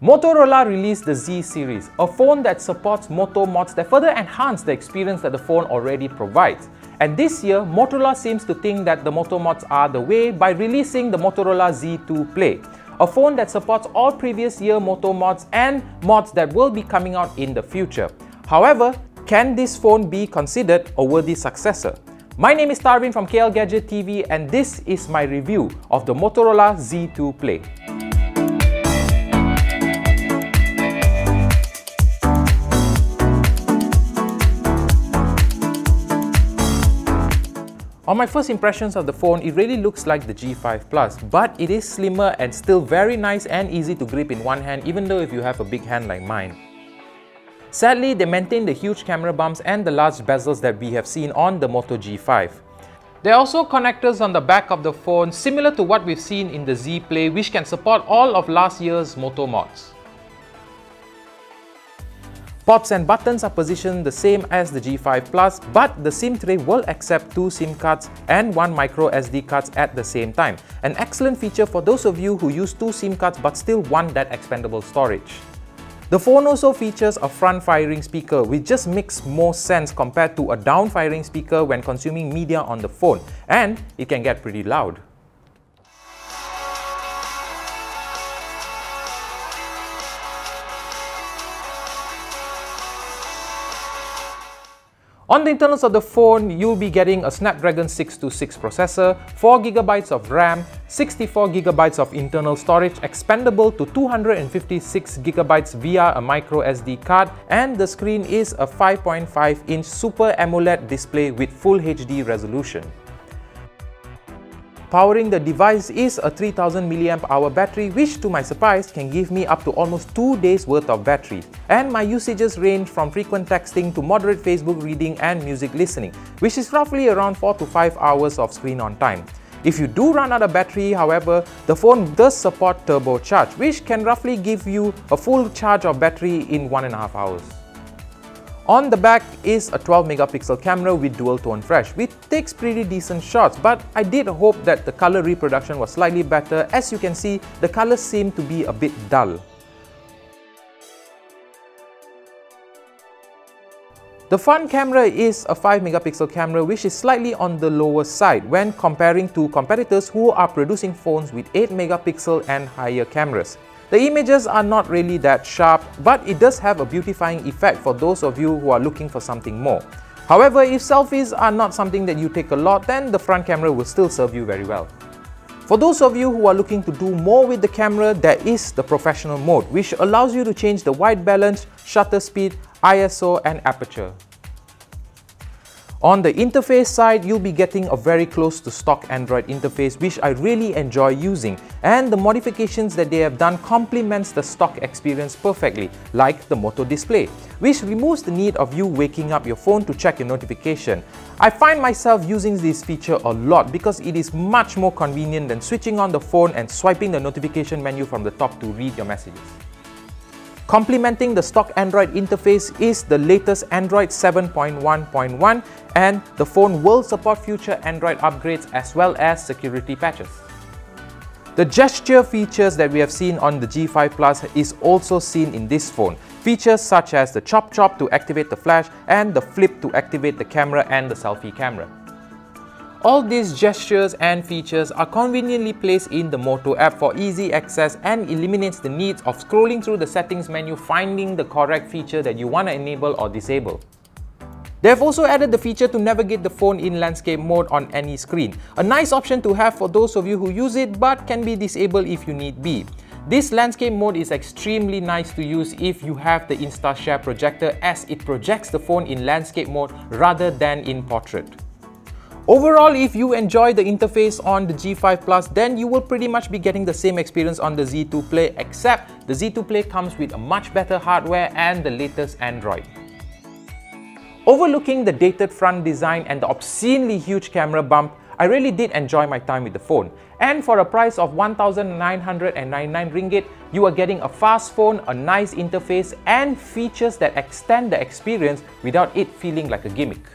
Motorola released the Z series, a phone that supports Moto mods that further enhance the experience that the phone already provides. And this year, Motorola seems to think that the Moto mods are the way by releasing the Motorola Z2 Play, a phone that supports all previous year Moto mods and mods that will be coming out in the future. However, can this phone be considered a worthy successor? My name is Tarvin from KLGadgetTV and this is my review of the Motorola Z2 Play. On my first impressions of the phone, it really looks like the G5 Plus, but it is slimmer and still very nice and easy to grip in one hand, even though if you have a big hand like mine. Sadly, they maintain the huge camera bumps and the large bezels that we have seen on the Moto G5. There are also connectors on the back of the phone similar to what we've seen in the Z Play, which can support all of last year's Moto mods. Ports and buttons are positioned the same as the G5 Plus, but the SIM tray will accept 2 SIM cards and 1 micro SD cards at the same time. An excellent feature for those of you who use 2 SIM cards but still want that expandable storage. The phone also features a front-firing speaker, which just makes more sense compared to a down-firing speaker when consuming media on the phone, and it can get pretty loud. On the internals of the phone, you'll be getting a Snapdragon 626 processor, 4GB of RAM, 64GB of internal storage expandable to 256GB via a micro SD card, and the screen is a 5.5-inch Super AMOLED display with Full HD resolution. Powering the device is a 3000 mAh battery, which to my surprise can give me up to almost 2 days worth of battery. And my usages range from frequent texting to moderate Facebook reading and music listening, which is roughly around 4 to 5 hours of screen on time. If you do run out of battery, however, the phone does support turbocharge, which can roughly give you a full charge of battery in 1.5 hours. On the back is a 12-megapixel camera with dual-tone flash, which takes pretty decent shots, but I did hope that the color reproduction was slightly better. As you can see, the colors seem to be a bit dull. The front camera is a 5-megapixel camera, which is slightly on the lower side when comparing to competitors who are producing phones with 8-megapixel and higher cameras. The images are not really that sharp, but it does have a beautifying effect for those of you who are looking for something more. However, if selfies are not something that you take a lot, then the front camera will still serve you very well. For those of you who are looking to do more with the camera, there is the professional mode, which allows you to change the white balance, shutter speed, ISO and aperture. On the interface side, you'll be getting a very close to stock Android interface, which I really enjoy using, and the modifications that they have done complements the stock experience perfectly, like the Moto display, which removes the need of you waking up your phone to check your notification. I find myself using this feature a lot because it is much more convenient than switching on the phone and swiping the notification menu from the top to read your messages. Complementing the stock Android interface is the latest Android 7.1.1, and the phone will support future Android upgrades as well as security patches. The gesture features that we have seen on the G5 Plus is also seen in this phone. Features such as the chop chop to activate the flash and the flip to activate the camera and the selfie camera. All these gestures and features are conveniently placed in the Moto app for easy access and eliminates the need of scrolling through the settings menu finding the correct feature that you want to enable or disable. They have also added the feature to navigate the phone in landscape mode on any screen, a nice option to have for those of you who use it but can be disabled if you need be. This landscape mode is extremely nice to use if you have the insta-share projector, as it projects the phone in landscape mode rather than in portrait. Overall, if you enjoy the interface on the G5 Plus, then you will pretty much be getting the same experience on the Z2 Play, except the Z2 Play comes with a much better hardware and the latest Android. Overlooking the dated front design and the obscenely huge camera bump, I really did enjoy my time with the phone. And for a price of 1,999 ringgit, you are getting a fast phone, a nice interface, and features that extend the experience without it feeling like a gimmick.